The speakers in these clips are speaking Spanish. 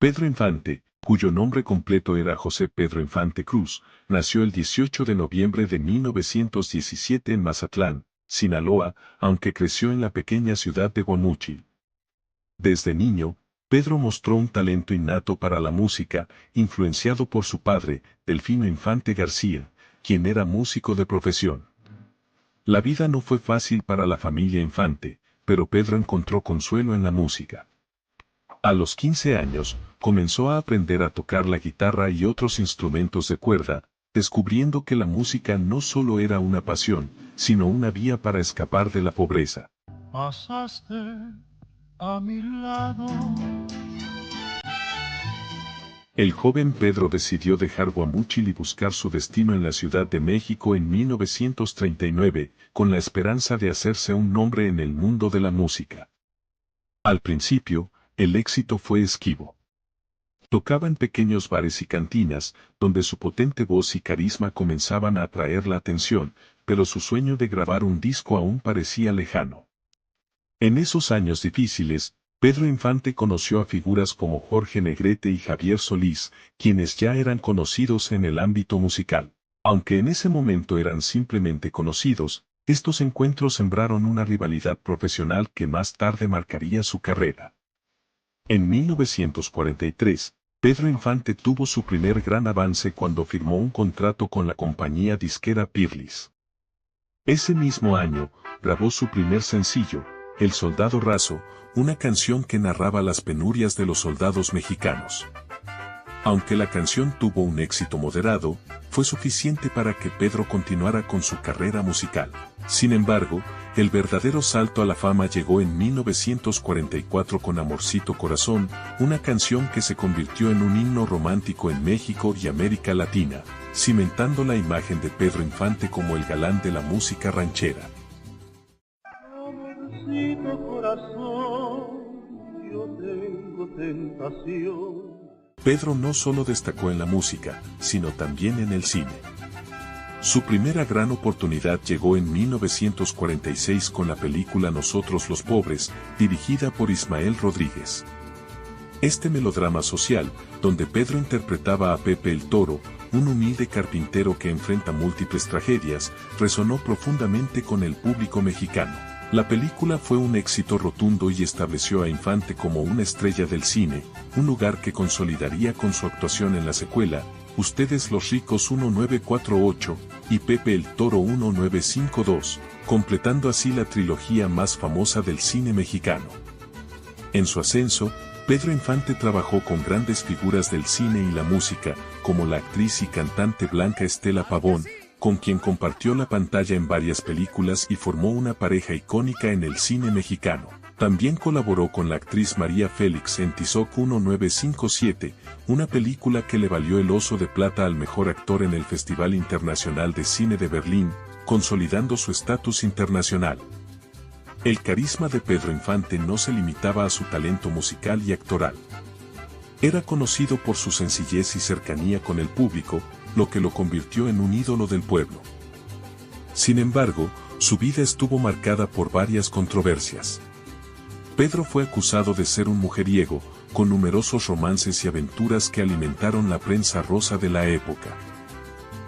Pedro Infante, cuyo nombre completo era José Pedro Infante Cruz, nació el 18 de noviembre de 1917 en Mazatlán, Sinaloa, aunque creció en la pequeña ciudad de Guamúchil. Desde niño, Pedro mostró un talento innato para la música, influenciado por su padre, Delfino Infante García, quien era músico de profesión. La vida no fue fácil para la familia Infante, pero Pedro encontró consuelo en la música. A los 15 años, comenzó a aprender a tocar la guitarra y otros instrumentos de cuerda, descubriendo que la música no solo era una pasión, sino una vía para escapar de la pobreza. Pasaste a mi lado. El joven Pedro decidió dejar Guamúchil y buscar su destino en la Ciudad de México en 1939, con la esperanza de hacerse un nombre en el mundo de la música. Al principio, el éxito fue esquivo. Tocaba en pequeños bares y cantinas, donde su potente voz y carisma comenzaban a atraer la atención, pero su sueño de grabar un disco aún parecía lejano. En esos años difíciles, Pedro Infante conoció a figuras como Jorge Negrete y Javier Solís, quienes ya eran conocidos en el ámbito musical. Aunque en ese momento eran simplemente conocidos, estos encuentros sembraron una rivalidad profesional que más tarde marcaría su carrera. En 1943, Pedro Infante tuvo su primer gran avance cuando firmó un contrato con la compañía disquera Peerless. Ese mismo año, grabó su primer sencillo, El Soldado Raso, una canción que narraba las penurias de los soldados mexicanos. Aunque la canción tuvo un éxito moderado, fue suficiente para que Pedro continuara con su carrera musical. Sin embargo, el verdadero salto a la fama llegó en 1944 con Amorcito Corazón, una canción que se convirtió en un himno romántico en México y América Latina, cimentando la imagen de Pedro Infante como el galán de la música ranchera. Amorcito corazón, yo tengo tentación. Pedro no solo destacó en la música, sino también en el cine. Su primera gran oportunidad llegó en 1946 con la película Nosotros los Pobres, dirigida por Ismael Rodríguez. Este melodrama social, donde Pedro interpretaba a Pepe el Toro, un humilde carpintero que enfrenta múltiples tragedias, resonó profundamente con el público mexicano. La película fue un éxito rotundo y estableció a Infante como una estrella del cine, un lugar que consolidaría con su actuación en la secuela, Ustedes los Ricos 1948 y Pepe el Toro 1952, completando así la trilogía más famosa del cine mexicano. En su ascenso, Pedro Infante trabajó con grandes figuras del cine y la música, como la actriz y cantante Blanca Estela Pavón, con quien compartió la pantalla en varias películas y formó una pareja icónica en el cine mexicano. También colaboró con la actriz María Félix en Tizoc 1957, una película que le valió el Oso de Plata al mejor actor en el Festival Internacional de Cine de Berlín, consolidando su estatus internacional. El carisma de Pedro Infante no se limitaba a su talento musical y actoral. Era conocido por su sencillez y cercanía con el público, lo que lo convirtió en un ídolo del pueblo. Sin embargo, su vida estuvo marcada por varias controversias. Pedro fue acusado de ser un mujeriego, con numerosos romances y aventuras que alimentaron la prensa rosa de la época.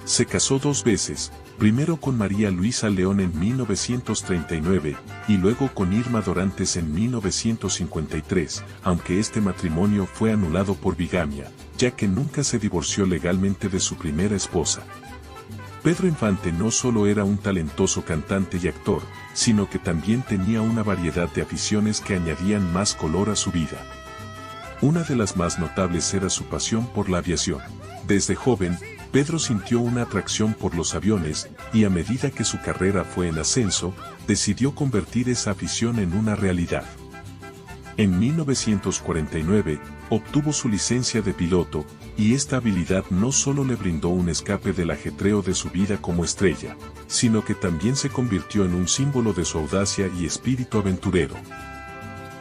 Se casó 2 veces, primero con María Luisa León en 1939, y luego con Irma Dorantes en 1953, aunque este matrimonio fue anulado por bigamia, ya que nunca se divorció legalmente de su primera esposa. Pedro Infante no solo era un talentoso cantante y actor, sino que también tenía una variedad de aficiones que añadían más color a su vida. Una de las más notables era su pasión por la aviación. Desde joven, Pedro sintió una atracción por los aviones, y a medida que su carrera fue en ascenso, decidió convertir esa afición en una realidad. En 1949, obtuvo su licencia de piloto, y esta habilidad no solo le brindó un escape del ajetreo de su vida como estrella, sino que también se convirtió en un símbolo de su audacia y espíritu aventurero.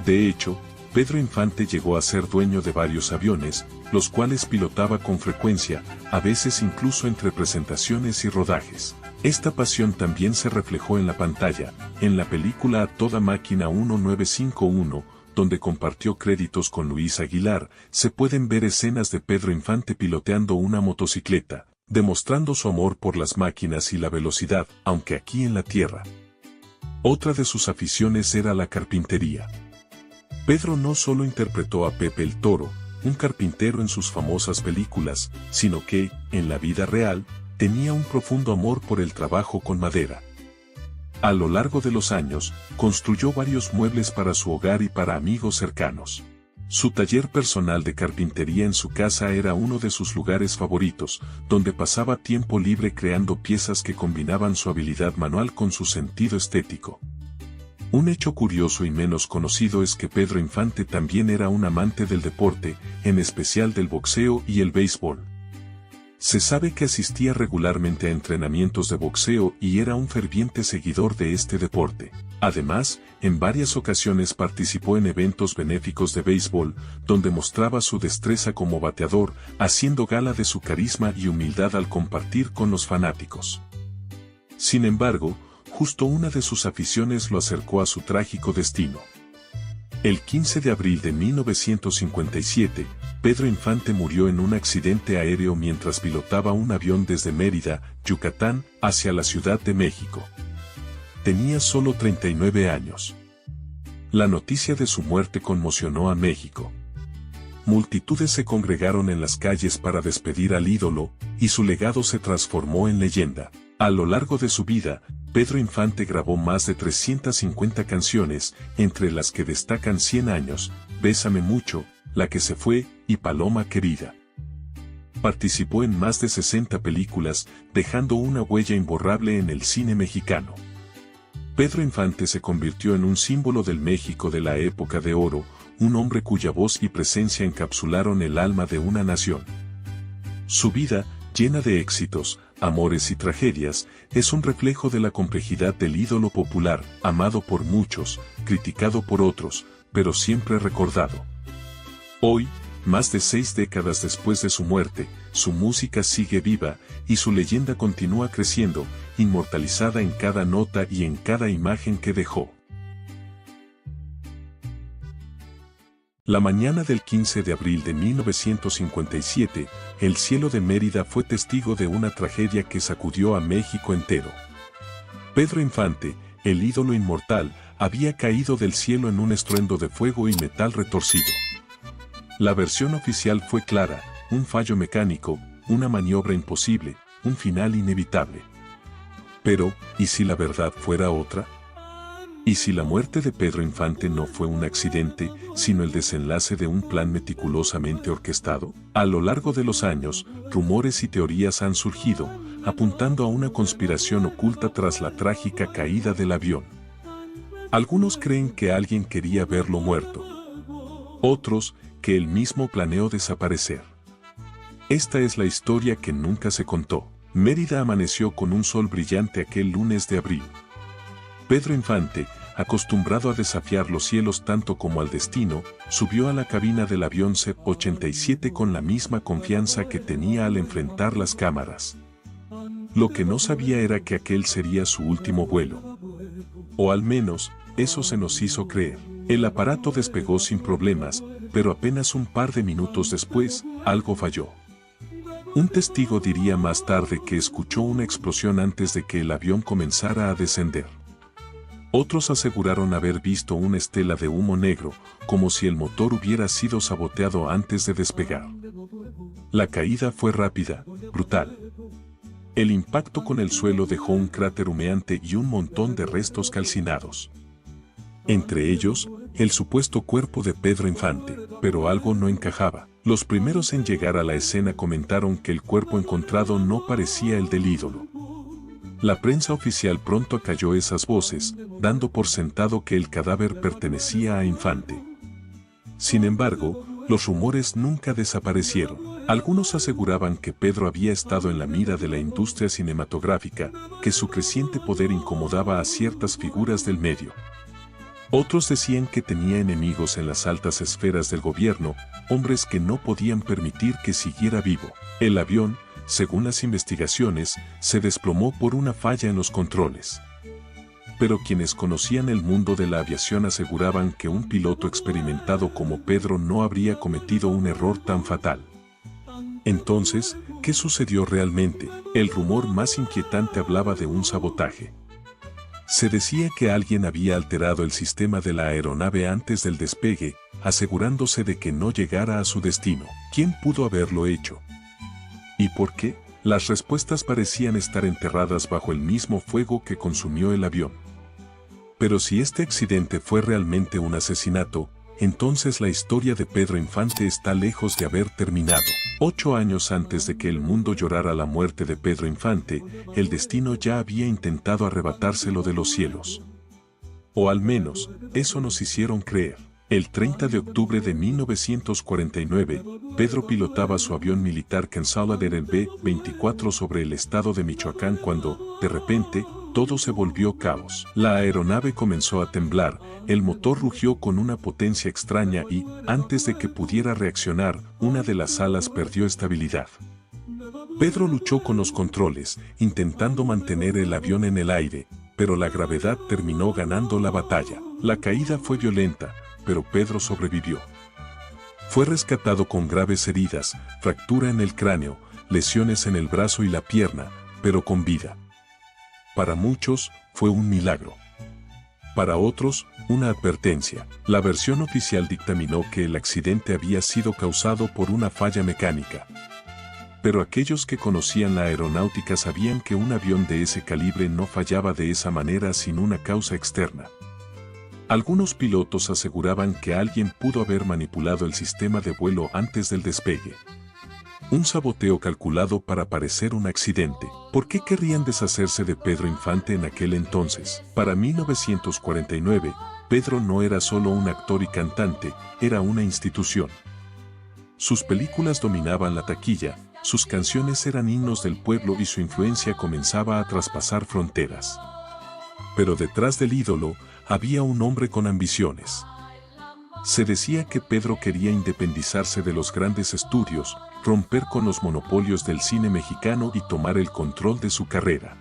De hecho, Pedro Infante llegó a ser dueño de varios aviones, los cuales pilotaba con frecuencia, a veces incluso entre presentaciones y rodajes. Esta pasión también se reflejó en la pantalla, en la película A Toda Máquina 1951, donde compartió créditos con Luis Aguilar, se pueden ver escenas de Pedro Infante piloteando una motocicleta, demostrando su amor por las máquinas y la velocidad, aunque aquí en la tierra. Otra de sus aficiones era la carpintería. Pedro no solo interpretó a Pepe el Toro, un carpintero en sus famosas películas, sino que, en la vida real, tenía un profundo amor por el trabajo con madera. A lo largo de los años, construyó varios muebles para su hogar y para amigos cercanos. Su taller personal de carpintería en su casa era uno de sus lugares favoritos, donde pasaba tiempo libre creando piezas que combinaban su habilidad manual con su sentido estético. Un hecho curioso y menos conocido es que Pedro Infante también era un amante del deporte, en especial del boxeo y el béisbol. Se sabe que asistía regularmente a entrenamientos de boxeo y era un ferviente seguidor de este deporte. Además, en varias ocasiones participó en eventos benéficos de béisbol, donde mostraba su destreza como bateador, haciendo gala de su carisma y humildad al compartir con los fanáticos. Sin embargo, justo una de sus aficiones lo acercó a su trágico destino. El 15 de abril de 1957, Pedro Infante murió en un accidente aéreo mientras pilotaba un avión desde Mérida, Yucatán, hacia la Ciudad de México. Tenía solo 39 años. La noticia de su muerte conmocionó a México. Multitudes se congregaron en las calles para despedir al ídolo, y su legado se transformó en leyenda. A lo largo de su vida, Pedro Infante grabó más de 350 canciones, entre las que destacan 100 años, Bésame mucho, La que se fue, y Paloma querida. Participó en más de 60 películas, dejando una huella imborrable en el cine mexicano. Pedro Infante se convirtió en un símbolo del México de la época de oro, un hombre cuya voz y presencia encapsularon el alma de una nación. Su vida, llena de éxitos, amores y tragedias, es un reflejo de la complejidad del ídolo popular, amado por muchos, criticado por otros, pero siempre recordado. Hoy, más de 6 décadas después de su muerte, su música sigue viva, y su leyenda continúa creciendo, inmortalizada en cada nota y en cada imagen que dejó. La mañana del 15 de abril de 1957, el cielo de Mérida fue testigo de una tragedia que sacudió a México entero. Pedro Infante, el ídolo inmortal, había caído del cielo en un estruendo de fuego y metal retorcido. La versión oficial fue clara: un fallo mecánico, una maniobra imposible, un final inevitable. Pero, ¿y si la verdad fuera otra? ¿Y si la muerte de Pedro Infante no fue un accidente, sino el desenlace de un plan meticulosamente orquestado? A lo largo de los años, rumores y teorías han surgido, apuntando a una conspiración oculta tras la trágica caída del avión. Algunos creen que alguien quería verlo muerto. Otros, que él mismo planeó desaparecer. Esta es la historia que nunca se contó. Mérida amaneció con un sol brillante aquel lunes de abril. Pedro Infante, acostumbrado a desafiar los cielos tanto como al destino, subió a la cabina del avión C-87 con la misma confianza que tenía al enfrentar las cámaras. Lo que no sabía era que aquel sería su último vuelo. O al menos, eso se nos hizo creer. El aparato despegó sin problemas, pero apenas un par de minutos después, algo falló. Un testigo diría más tarde que escuchó una explosión antes de que el avión comenzara a descender. Otros aseguraron haber visto una estela de humo negro, como si el motor hubiera sido saboteado antes de despegar. La caída fue rápida, brutal. El impacto con el suelo dejó un cráter humeante y un montón de restos calcinados. Entre ellos, el supuesto cuerpo de Pedro Infante, pero algo no encajaba. Los primeros en llegar a la escena comentaron que el cuerpo encontrado no parecía el del ídolo. La prensa oficial pronto acalló esas voces, dando por sentado que el cadáver pertenecía a Infante. Sin embargo, los rumores nunca desaparecieron. Algunos aseguraban que Pedro había estado en la mira de la industria cinematográfica, que su creciente poder incomodaba a ciertas figuras del medio. Otros decían que tenía enemigos en las altas esferas del gobierno, hombres que no podían permitir que siguiera vivo. El avión, según las investigaciones, se desplomó por una falla en los controles. pero quienes conocían el mundo de la aviación aseguraban que un piloto experimentado como Pedro no habría cometido un error tan fatal. Entonces, ¿qué sucedió realmente? El rumor más inquietante hablaba de un sabotaje. Se decía que alguien había alterado el sistema de la aeronave antes del despegue, asegurándose de que no llegara a su destino. ¿Quién pudo haberlo hecho? ¿Y por qué? Las respuestas parecían estar enterradas bajo el mismo fuego que consumió el avión. Pero si este accidente fue realmente un asesinato, entonces la historia de Pedro Infante está lejos de haber terminado. 8 años antes de que el mundo llorara la muerte de Pedro Infante, el destino ya había intentado arrebatárselo de los cielos. O al menos, eso nos hicieron creer. El 30 de octubre de 1949, Pedro pilotaba su avión militar Consolidad el B-24 sobre el estado de Michoacán cuando, de repente, todo se volvió caos. La aeronave comenzó a temblar, el motor rugió con una potencia extraña y, antes de que pudiera reaccionar, una de las alas perdió estabilidad. Pedro luchó con los controles, intentando mantener el avión en el aire, pero la gravedad terminó ganando la batalla. La caída fue violenta, pero Pedro sobrevivió. Fue rescatado con graves heridas, fractura en el cráneo, lesiones en el brazo y la pierna, pero con vida. Para muchos, fue un milagro. Para otros, una advertencia. La versión oficial dictaminó que el accidente había sido causado por una falla mecánica. Pero aquellos que conocían la aeronáutica sabían que un avión de ese calibre no fallaba de esa manera sin una causa externa. Algunos pilotos aseguraban que alguien pudo haber manipulado el sistema de vuelo antes del despegue. Un saboteo calculado para parecer un accidente. ¿Por qué querrían deshacerse de Pedro Infante en aquel entonces? Para 1949, Pedro no era solo un actor y cantante, era una institución. Sus películas dominaban la taquilla, sus canciones eran himnos del pueblo y su influencia comenzaba a traspasar fronteras. Pero detrás del ídolo, había un hombre con ambiciones. Se decía que Pedro quería independizarse de los grandes estudios, romper con los monopolios del cine mexicano y tomar el control de su carrera.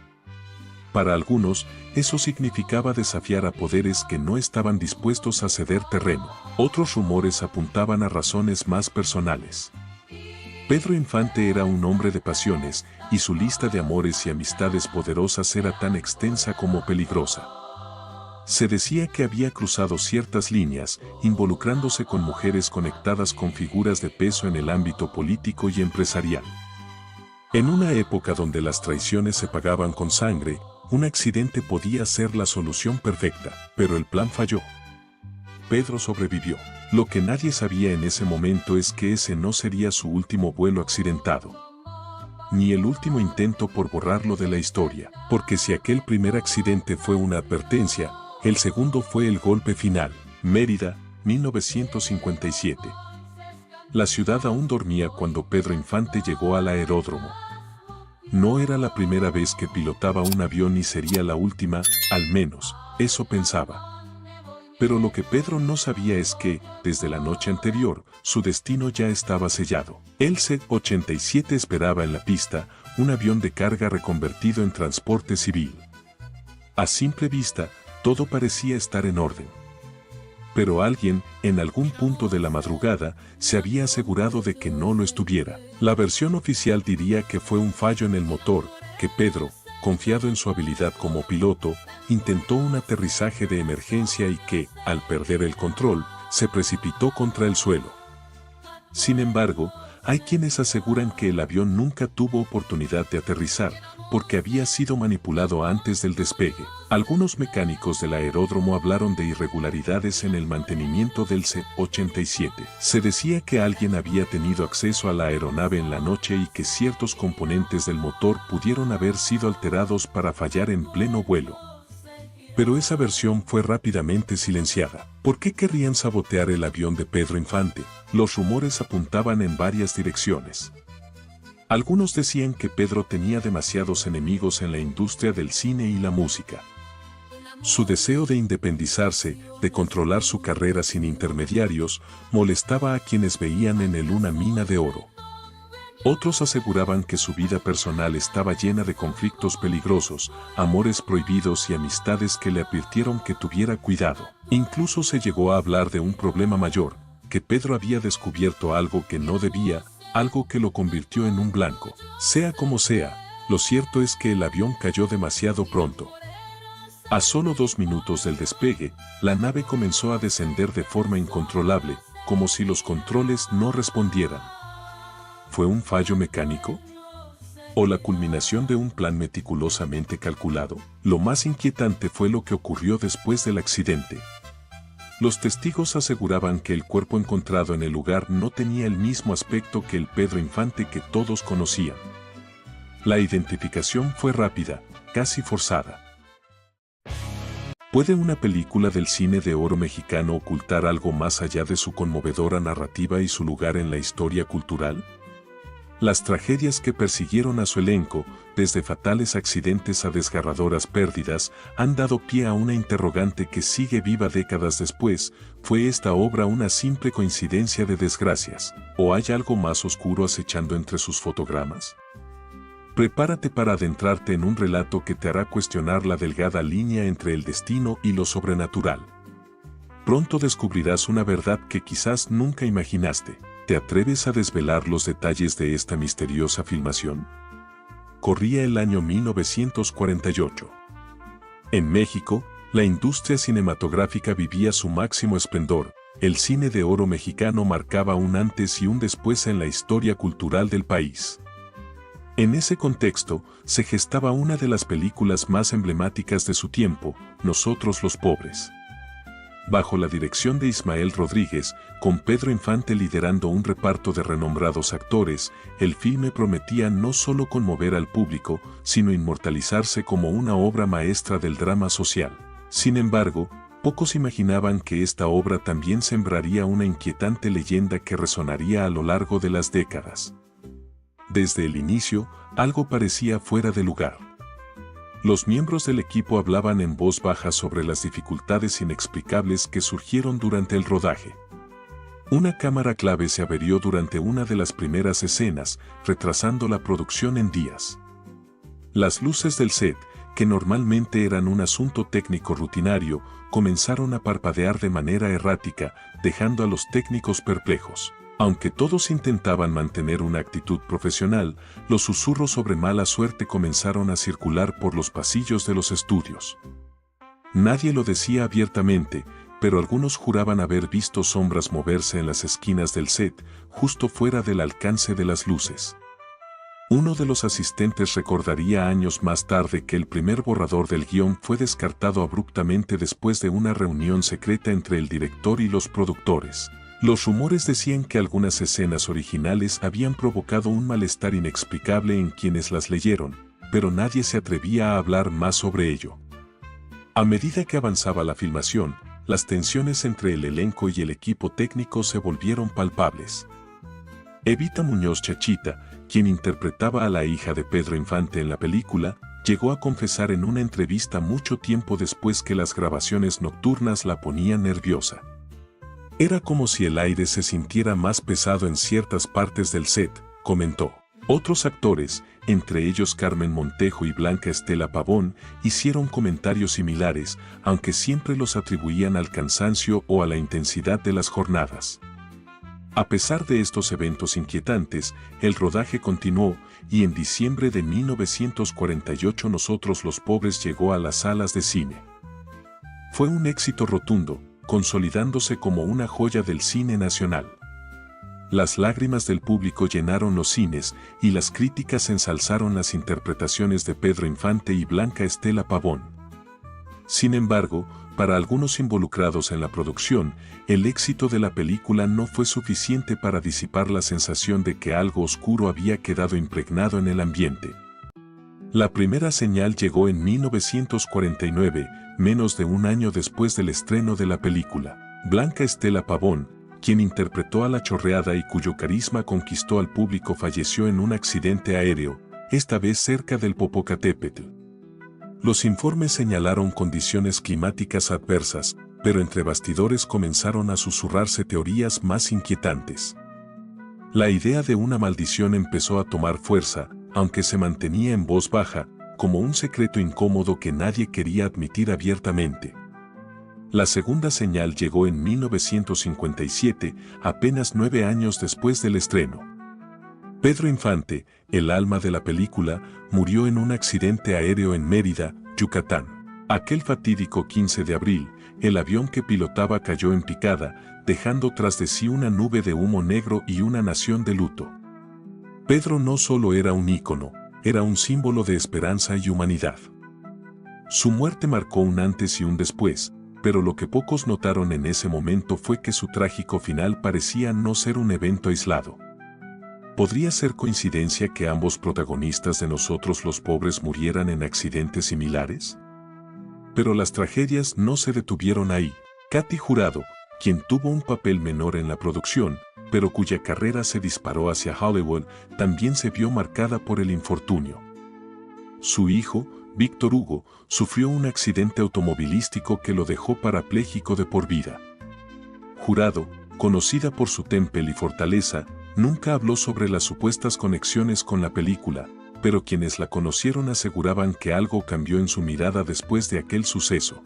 Para algunos, eso significaba desafiar a poderes que no estaban dispuestos a ceder terreno. Otros rumores apuntaban a razones más personales. Pedro Infante era un hombre de pasiones, y su lista de amores y amistades poderosas era tan extensa como peligrosa. Se decía que había cruzado ciertas líneas, involucrándose con mujeres conectadas con figuras de peso en el ámbito político y empresarial. En una época donde las traiciones se pagaban con sangre, un accidente podía ser la solución perfecta, pero el plan falló. Pedro sobrevivió. Lo que nadie sabía en ese momento es que ese no sería su último vuelo accidentado, ni el último intento por borrarlo de la historia, porque si aquel primer accidente fue una advertencia, el segundo fue el golpe final. Mérida, 1957. La ciudad aún dormía cuando Pedro Infante llegó al aeródromo. No era la primera vez que pilotaba un avión ni sería la última, al menos, eso pensaba. Pero lo que Pedro no sabía es que, desde la noche anterior, su destino ya estaba sellado. El C-87 esperaba en la pista, un avión de carga reconvertido en transporte civil. A simple vista, todo parecía estar en orden. Pero alguien, en algún punto de la madrugada, se había asegurado de que no lo estuviera. La versión oficial diría que fue un fallo en el motor, que Pedro, confiado en su habilidad como piloto, intentó un aterrizaje de emergencia y que, al perder el control, se precipitó contra el suelo. Sin embargo, hay quienes aseguran que el avión nunca tuvo oportunidad de aterrizar, porque había sido manipulado antes del despegue. Algunos mecánicos del aeródromo hablaron de irregularidades en el mantenimiento del C-87. Se decía que alguien había tenido acceso a la aeronave en la noche y que ciertos componentes del motor pudieron haber sido alterados para fallar en pleno vuelo. Pero esa versión fue rápidamente silenciada. ¿Por qué querrían sabotear el avión de Pedro Infante? Los rumores apuntaban en varias direcciones. Algunos decían que Pedro tenía demasiados enemigos en la industria del cine y la música. Su deseo de independizarse, de controlar su carrera sin intermediarios, molestaba a quienes veían en él una mina de oro. Otros aseguraban que su vida personal estaba llena de conflictos peligrosos, amores prohibidos y amistades que le advirtieron que tuviera cuidado. Incluso se llegó a hablar de un problema mayor, que Pedro había descubierto algo que no debía, algo que lo convirtió en un blanco. Sea como sea, lo cierto es que el avión cayó demasiado pronto. A solo 2 minutos del despegue, la nave comenzó a descender de forma incontrolable, como si los controles no respondieran. ¿Fue un fallo mecánico? ¿O la culminación de un plan meticulosamente calculado? Lo más inquietante fue lo que ocurrió después del accidente. Los testigos aseguraban que el cuerpo encontrado en el lugar no tenía el mismo aspecto que el Pedro Infante que todos conocían. La identificación fue rápida, casi forzada. ¿Puede una película del cine de oro mexicano ocultar algo más allá de su conmovedora narrativa y su lugar en la historia cultural? Las tragedias que persiguieron a su elenco, desde fatales accidentes a desgarradoras pérdidas, han dado pie a una interrogante que sigue viva décadas después. ¿Fue esta obra una simple coincidencia de desgracias, o hay algo más oscuro acechando entre sus fotogramas? Prepárate para adentrarte en un relato que te hará cuestionar la delgada línea entre el destino y lo sobrenatural. Pronto descubrirás una verdad que quizás nunca imaginaste. ¿Te atreves a desvelar los detalles de esta misteriosa filmación? Corría el año 1948. En México, la industria cinematográfica vivía su máximo esplendor. El cine de oro mexicano marcaba un antes y un después en la historia cultural del país. En ese contexto, se gestaba una de las películas más emblemáticas de su tiempo, Nosotros los Pobres. Bajo la dirección de Ismael Rodríguez, con Pedro Infante liderando un reparto de renombrados actores, el filme prometía no solo conmover al público, sino inmortalizarse como una obra maestra del drama social. Sin embargo, pocos imaginaban que esta obra también sembraría una inquietante leyenda que resonaría a lo largo de las décadas. Desde el inicio, algo parecía fuera de lugar. Los miembros del equipo hablaban en voz baja sobre las dificultades inexplicables que surgieron durante el rodaje. Una cámara clave se averió durante una de las primeras escenas, retrasando la producción en días. Las luces del set, que normalmente eran un asunto técnico rutinario, comenzaron a parpadear de manera errática, dejando a los técnicos perplejos. Aunque todos intentaban mantener una actitud profesional, los susurros sobre mala suerte comenzaron a circular por los pasillos de los estudios. Nadie lo decía abiertamente, pero algunos juraban haber visto sombras moverse en las esquinas del set, justo fuera del alcance de las luces. Uno de los asistentes recordaría años más tarde que el primer borrador del guión fue descartado abruptamente después de una reunión secreta entre el director y los productores. Los rumores decían que algunas escenas originales habían provocado un malestar inexplicable en quienes las leyeron, pero nadie se atrevía a hablar más sobre ello. A medida que avanzaba la filmación, las tensiones entre el elenco y el equipo técnico se volvieron palpables. Evita Muñoz Chachita, quien interpretaba a la hija de Pedro Infante en la película, llegó a confesar en una entrevista mucho tiempo después que las grabaciones nocturnas la ponían nerviosa. Era como si el aire se sintiera más pesado en ciertas partes del set, comentó. Otros actores, entre ellos Carmen Montejo y Blanca Estela Pavón, hicieron comentarios similares, aunque siempre los atribuían al cansancio o a la intensidad de las jornadas. A pesar de estos eventos inquietantes, el rodaje continuó y en diciembre de 1948 Nosotros los Pobres llegó a las salas de cine. Fue un éxito rotundo, consolidándose como una joya del cine nacional. Las lágrimas del público llenaron los cines y las críticas ensalzaron las interpretaciones de Pedro Infante y Blanca Estela Pavón. Sin embargo, para algunos involucrados en la producción, el éxito de la película no fue suficiente para disipar la sensación de que algo oscuro había quedado impregnado en el ambiente. La primera señal llegó en 1949, menos de un año después del estreno de la película. Blanca Estela Pavón, quien interpretó a la chorreada y cuyo carisma conquistó al público, falleció en un accidente aéreo, esta vez cerca del Popocatépetl. Los informes señalaron condiciones climáticas adversas, pero entre bastidores comenzaron a susurrarse teorías más inquietantes. La idea de una maldición empezó a tomar fuerza, aunque se mantenía en voz baja, como un secreto incómodo que nadie quería admitir abiertamente. La segunda señal llegó en 1957, apenas 9 años después del estreno. Pedro Infante, el alma de la película, murió en un accidente aéreo en Mérida, Yucatán. Aquel fatídico 15 de abril, el avión que pilotaba cayó en picada, dejando tras de sí una nube de humo negro y una nación de luto. Pedro no solo era un ícono, era un símbolo de esperanza y humanidad. Su muerte marcó un antes y un después, pero lo que pocos notaron en ese momento fue que su trágico final parecía no ser un evento aislado. ¿Podría ser coincidencia que ambos protagonistas de Nosotros los Pobres murieran en accidentes similares? Pero las tragedias no se detuvieron ahí. Katy Jurado, quien tuvo un papel menor en la producción, pero cuya carrera se disparó hacia Hollywood, también se vio marcada por el infortunio. Su hijo, Víctor Hugo, sufrió un accidente automovilístico que lo dejó parapléjico de por vida. Jurado, conocida por su temple y fortaleza, nunca habló sobre las supuestas conexiones con la película, pero quienes la conocieron aseguraban que algo cambió en su mirada después de aquel suceso.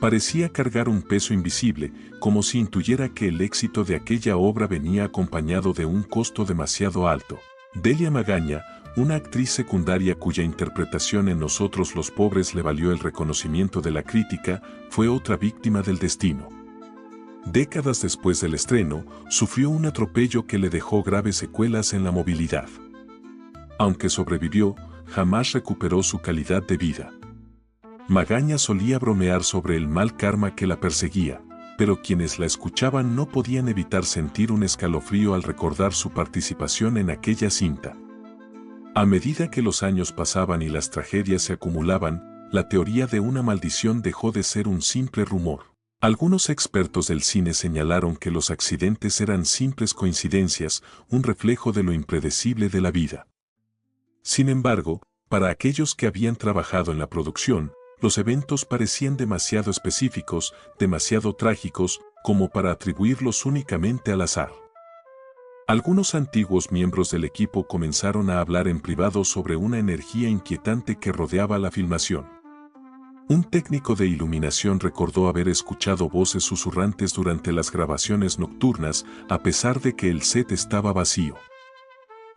Parecía cargar un peso invisible, como si intuyera que el éxito de aquella obra venía acompañado de un costo demasiado alto. Delia Magaña, una actriz secundaria cuya interpretación en Nosotros los Pobres le valió el reconocimiento de la crítica, fue otra víctima del destino. Décadas después del estreno, sufrió un atropello que le dejó graves secuelas en la movilidad. Aunque sobrevivió, jamás recuperó su calidad de vida. Magaña solía bromear sobre el mal karma que la perseguía, pero quienes la escuchaban no podían evitar sentir un escalofrío al recordar su participación en aquella cinta. A medida que los años pasaban y las tragedias se acumulaban, la teoría de una maldición dejó de ser un simple rumor. Algunos expertos del cine señalaron que los accidentes eran simples coincidencias, un reflejo de lo impredecible de la vida. Sin embargo, para aquellos que habían trabajado en la producción, los eventos parecían demasiado específicos, demasiado trágicos, como para atribuirlos únicamente al azar. Algunos antiguos miembros del equipo comenzaron a hablar en privado sobre una energía inquietante que rodeaba la filmación. Un técnico de iluminación recordó haber escuchado voces susurrantes durante las grabaciones nocturnas, a pesar de que el set estaba vacío.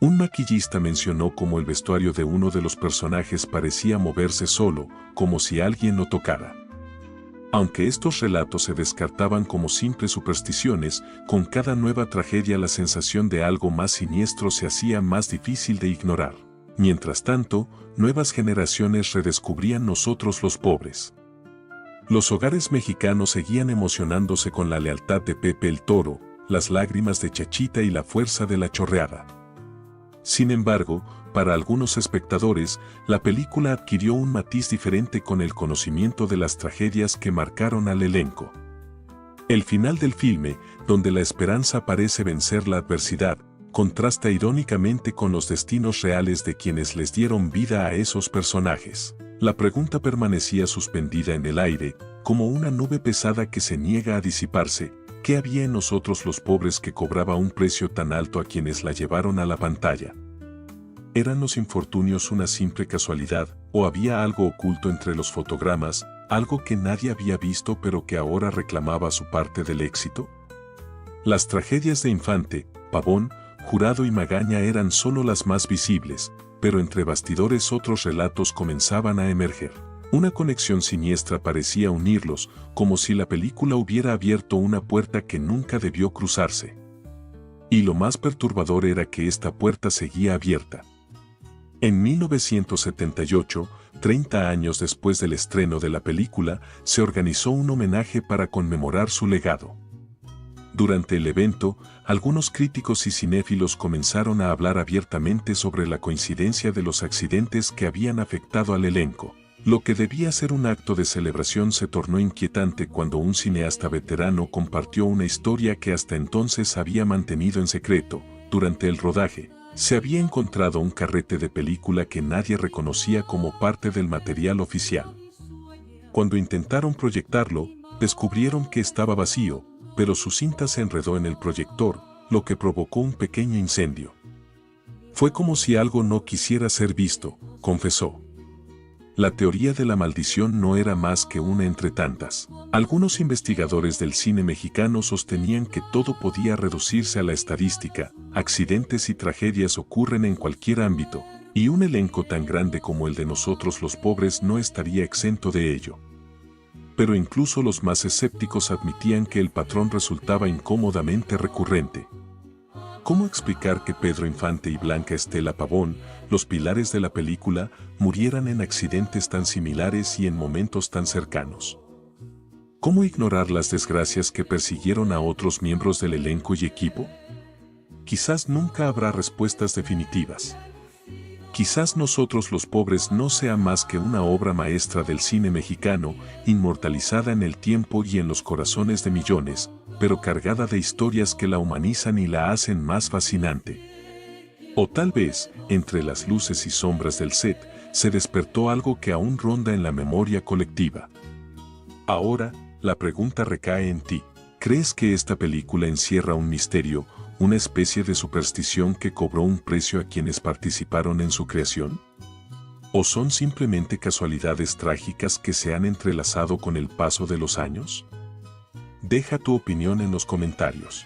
Un maquillista mencionó cómo el vestuario de uno de los personajes parecía moverse solo, como si alguien lo tocara. Aunque estos relatos se descartaban como simples supersticiones, con cada nueva tragedia la sensación de algo más siniestro se hacía más difícil de ignorar. Mientras tanto, nuevas generaciones redescubrían Nosotros los Pobres. Los hogares mexicanos seguían emocionándose con la lealtad de Pepe el Toro, las lágrimas de Chachita y la fuerza de la chorreada. Sin embargo, para algunos espectadores, la película adquirió un matiz diferente con el conocimiento de las tragedias que marcaron al elenco. El final del filme, donde la esperanza parece vencer la adversidad, contrasta irónicamente con los destinos reales de quienes les dieron vida a esos personajes. La pregunta permanecía suspendida en el aire, como una nube pesada que se niega a disiparse. ¿Qué había en Nosotros los Pobres que cobraba un precio tan alto a quienes la llevaron a la pantalla? ¿Eran los infortunios una simple casualidad, o había algo oculto entre los fotogramas, algo que nadie había visto pero que ahora reclamaba su parte del éxito? Las tragedias de Infante, Pavón, Jurado y Magaña eran solo las más visibles, pero entre bastidores otros relatos comenzaban a emerger. Una conexión siniestra parecía unirlos, como si la película hubiera abierto una puerta que nunca debió cruzarse. Y lo más perturbador era que esta puerta seguía abierta. En 1978, 30 años después del estreno de la película, se organizó un homenaje para conmemorar su legado. Durante el evento, algunos críticos y cinéfilos comenzaron a hablar abiertamente sobre la coincidencia de los accidentes que habían afectado al elenco. Lo que debía ser un acto de celebración se tornó inquietante cuando un cineasta veterano compartió una historia que hasta entonces había mantenido en secreto. Durante el rodaje, se había encontrado un carrete de película que nadie reconocía como parte del material oficial. Cuando intentaron proyectarlo, descubrieron que estaba vacío, pero su cinta se enredó en el proyector, lo que provocó un pequeño incendio. Fue como si algo no quisiera ser visto, confesó. La teoría de la maldición no era más que una entre tantas. Algunos investigadores del cine mexicano sostenían que todo podía reducirse a la estadística, accidentes y tragedias ocurren en cualquier ámbito, y un elenco tan grande como el de nosotros los pobres no estaría exento de ello. Pero incluso los más escépticos admitían que el patrón resultaba incómodamente recurrente. ¿Cómo explicar que Pedro Infante y Blanca Estela Pavón, los pilares de la película, murieran en accidentes tan similares y en momentos tan cercanos? ¿Cómo ignorar las desgracias que persiguieron a otros miembros del elenco y equipo? Quizás nunca habrá respuestas definitivas. Quizás Nosotros los pobres no sea más que una obra maestra del cine mexicano, inmortalizada en el tiempo y en los corazones de millones, pero cargada de historias que la humanizan y la hacen más fascinante. O tal vez, entre las luces y sombras del set, se despertó algo que aún ronda en la memoria colectiva. Ahora, la pregunta recae en ti. ¿Crees que esta película encierra un misterio, una especie de superstición que cobró un precio a quienes participaron en su creación? ¿O son simplemente casualidades trágicas que se han entrelazado con el paso de los años? Deja tu opinión en los comentarios.